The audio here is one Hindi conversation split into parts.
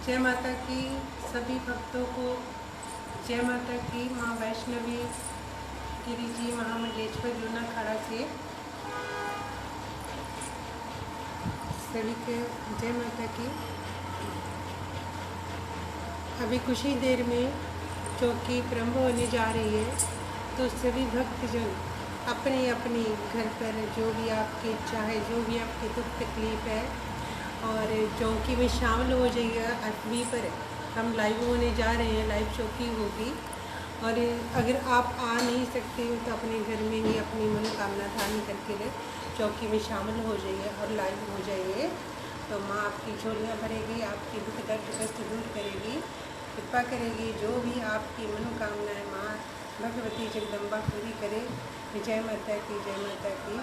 जय माता की सभी भक्तों को जय माता की। माँ वैष्णवी गिरी जी महामंडलेश्वर जूनाखाड़ा से सभी के जय माता की। अभी कुछ ही देर में चौकी प्रारंभ होने जा रही है, तो सभी भक्तजन अपनी अपनी घर पर जो भी आपकी इच्छा है, जो भी आपकी दुख तकलीफ है, और चौकी में शामिल हो जाइएगा। अभी पर हम लाइव होने जा रहे हैं, लाइव चौकी होगी। और अगर आप आ नहीं सकते हो तो अपने घर में ही अपनी मनोकामना धारण करके चौकी में शामिल हो जाइए और लाइव हो जाइए। तो माँ आपकी झोलियाँ भरेगी, आपकी दुख दर्द कष्ट दूर करेगी, कृपा करेगी। जो भी आपकी मनोकामनाएं माँ भगवती जगदम्बा पूरी करे। जय माता की, जय माता की।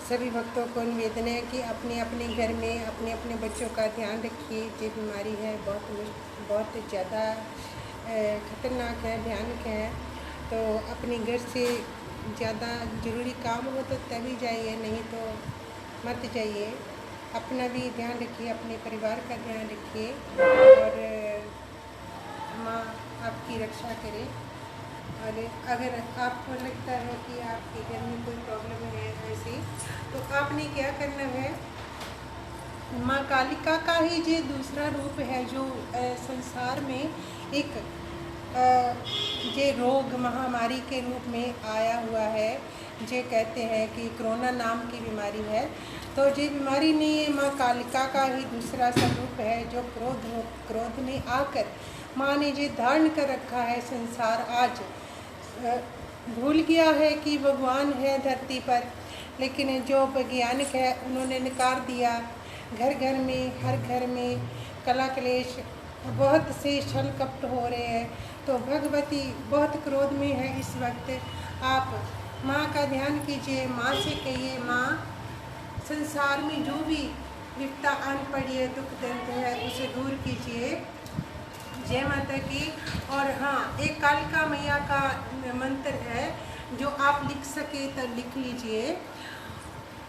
सभी भक्तों को निवेदन है कि अपने अपने घर में अपने अपने बच्चों का ध्यान रखिए। ये बीमारी है बहुत ज़्यादा खतरनाक है, भयानक है। तो अपने घर से ज़्यादा ज़रूरी काम हो तो तभी जाइए, नहीं तो मत जाइए। अपना भी ध्यान रखिए, अपने परिवार का ध्यान रखिए, और माँ आपकी रक्षा करे। और अगर आपको लगता है कि आपके घर में कोई प्रॉब्लम है ऐसी, तो आपने क्या करना है, माँ कालिका का ही ये दूसरा रूप है जो संसार में एक ये रोग महामारी के रूप में आया हुआ है। ये कहते हैं कि कोरोना नाम की बीमारी है। तो ये बीमारी नहीं है, माँ कालिका का ही दूसरा स्वरूप है, जो क्रोध में आकर माँ ने ये धारण कर रखा है। संसार आज भूल गया है कि भगवान है धरती पर, लेकिन जो वैज्ञानिक है उन्होंने नकार दिया। घर घर में, हर घर में कला कलेश, बहुत से छल कपट हो रहे हैं। तो भगवती बहुत क्रोध में है इस वक्त। आप माँ का ध्यान कीजिए, माँ से कहिए, माँ संसार में जो भी विपदा आन पड़ी है, दुख दर्द है, उसे दूर कीजिए। जय माता की। और हाँ, एक कालिका मैया का मंत्र है जो आप लिख सके तो लिख लीजिए।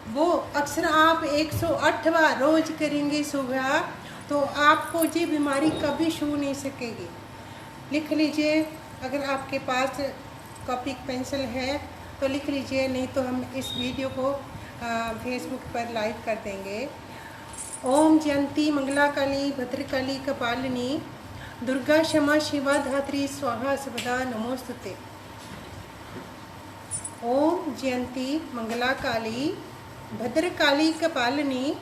वो अक्सर आप 108 बार रोज करेंगे सुबह, तो आपको ये बीमारी कभी छू नहीं सकेगी। लिख लीजिए। अगर आपके पास कॉपी पेंसिल है तो लिख लीजिए, नहीं तो हम इस वीडियो को फेसबुक पर लाइव कर देंगे। ओम जयंती मंगला काली भद्रकाली कपालिनी दुर्गा क्षमा शिवा धात्री स्वाहा सर्वदा नमोस्तुते। ओम जयंती मंगला काली भद्रकाली कपालिनी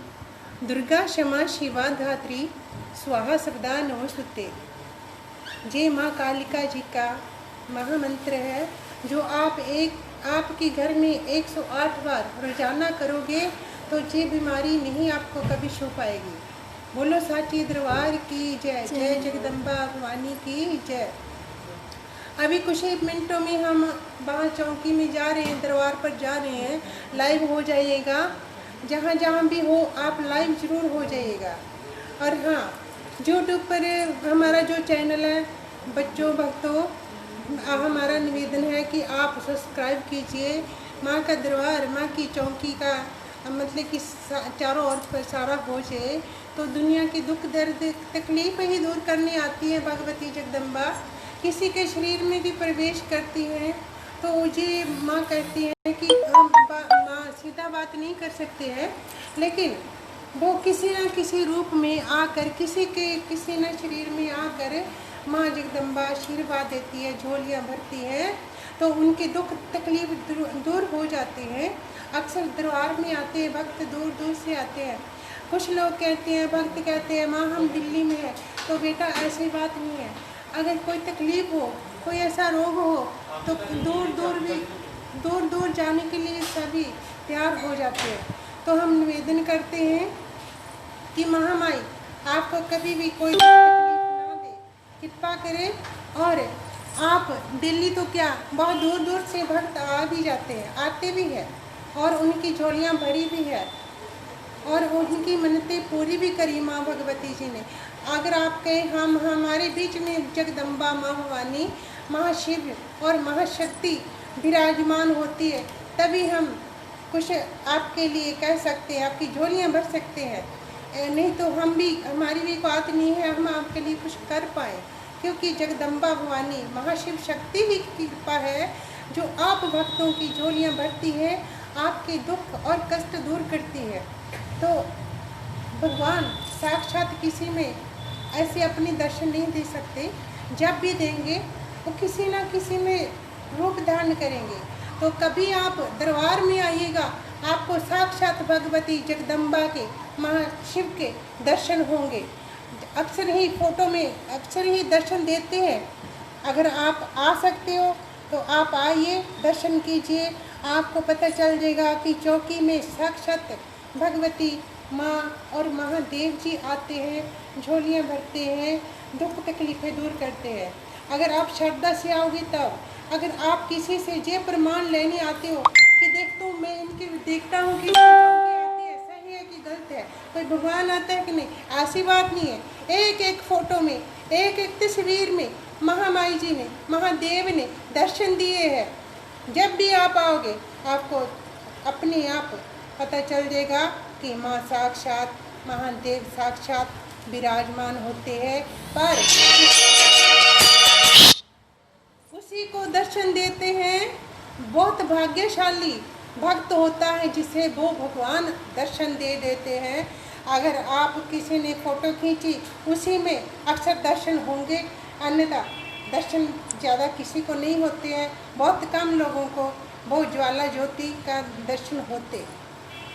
दुर्गा क्षमा शिवा धात्री स्वाहा सर्वदा नमोस्तुते। ये माँ कालिका जी का महामंत्र है, जो आपके घर में 108 बार रोजाना करोगे तो ये बीमारी नहीं आपको कभी छू पाएगी। बोलो साची दरबार की जय। जय जगदम्बा भवानी की जय। अभी कुछ ही मिनटों में हम वहाँ चौकी में जा रहे हैं, दरबार पर जा रहे हैं। लाइव हो जाइएगा, जहाँ जहाँ भी हो आप लाइव जरूर हो जाइएगा। और हाँ, यूट्यूब पर हमारा जो चैनल है बच्चों भक्तों, हमारा निवेदन है कि आप सब्सक्राइब कीजिए। माँ का दरबार, माँ की चौकी का मतलब कि चारों ओर प्रसारा हो जाए, तो दुनिया की दुख दर्द तकलीफ ही दूर करने आती है भगवती जगदम्बा। किसी के शरीर में भी प्रवेश करती है तो ये माँ कहती है कि हम माँ सीधा बात नहीं कर सकते हैं, लेकिन वो किसी न किसी रूप में आकर, किसी न शरीर में आकर माँ जगदम्बा आशीर्वाद देती है, झोलियाँ भरती है, तो उनके दुख तकलीफ दूर हो जाते हैं। अक्सर दरबार में आते हैं भक्त, दूर दूर से आते हैं। कुछ लोग कहते हैं, भक्त कहते हैं, माँ हम दिल्ली में है, तो बेटा ऐसी बात नहीं है। अगर कोई तकलीफ हो, कोई ऐसा रोग हो, तो दूर दूर जाने के लिए सभी तैयार हो जाते हैं। तो हम निवेदन करते हैं कि महामाई आपको कभी भी कोई तकलीफ ना दे, कृपा करें। और आप दिल्ली तो क्या, बहुत दूर दूर से भक्त आ भी जाते हैं, आते भी हैं, और उनकी झोलियाँ भरी भी है, और उनकी मन्नतें पूरी भी करी माँ भगवती जी ने। अगर आप कहें हम हमारे बीच में जगदम्बा माँ भवानी, महाशिव और महाशक्ति विराजमान होती है, तभी हम कुछ आपके लिए कह सकते हैं, आपकी झोलियाँ भर सकते हैं। नहीं तो हम भी, हमारी भी बात नहीं है हम आपके लिए कुछ कर पाए, क्योंकि जगदम्बा भवानी महाशिव शक्ति ही की कृपा है जो आप भक्तों की झोलियाँ भरती है, आपके दुख और कष्ट दूर करती है। तो भगवान साक्षात किसी में ऐसे अपने दर्शन नहीं दे सकते, जब भी देंगे वो किसी ना किसी में रूप धारण करेंगे। तो कभी आप दरबार में आइएगा, आपको साक्षात भगवती जगदम्बा के महाशिव के दर्शन होंगे। अक्सर ही फोटो में अक्सर ही दर्शन देते हैं। अगर आप आ सकते हो तो आप आइए, दर्शन कीजिए, आपको पता चल जाएगा कि चौकी में साक्षात भगवती माँ और महादेव जी आते हैं, झोलियाँ भरते हैं, दुख तकलीफ़ें दूर करते हैं। अगर आप श्रद्धा से आओगे तब, अगर आप किसी से ये प्रमाण लेने आते हो कि देखता हूँ मैं इनके देखता हूँ कि आती है, सही है कि गलत है, कोई भगवान आता है कि नहीं, ऐसी बात नहीं है। एक एक फोटो में, एक एक तस्वीर में महामाई जी ने, महादेव ने दर्शन दिए हैं। जब भी आप आओगे आपको अपने आप पता चल जाएगा कि माँ साक्षात, महादेव साक्षात विराजमान होते हैं, पर उसी को दर्शन देते हैं। बहुत भाग्यशाली भक्त होता है जिसे वो भगवान दर्शन दे देते हैं। अगर आप किसी ने फोटो खींची, उसी में अक्सर दर्शन होंगे, अन्यथा दर्शन ज़्यादा किसी को नहीं होते हैं। बहुत कम लोगों को वो ज्वाला ज्योति का दर्शन होते।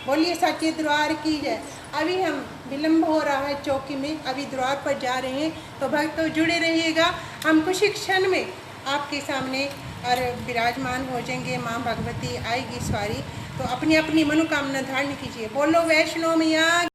बोलिए सच्चे दरबार की जय। अभी हम विलम्ब हो रहा है चौकी में, अभी दरबार पर जा रहे हैं, तो भक्तों जुड़े रहिएगा। हम कुछ ही क्षण में आपके सामने और विराजमान हो जाएंगे। माँ भगवती आएगी सवारी, तो अपनी अपनी मनोकामना धारण कीजिए। बोलो वैष्णो मैया।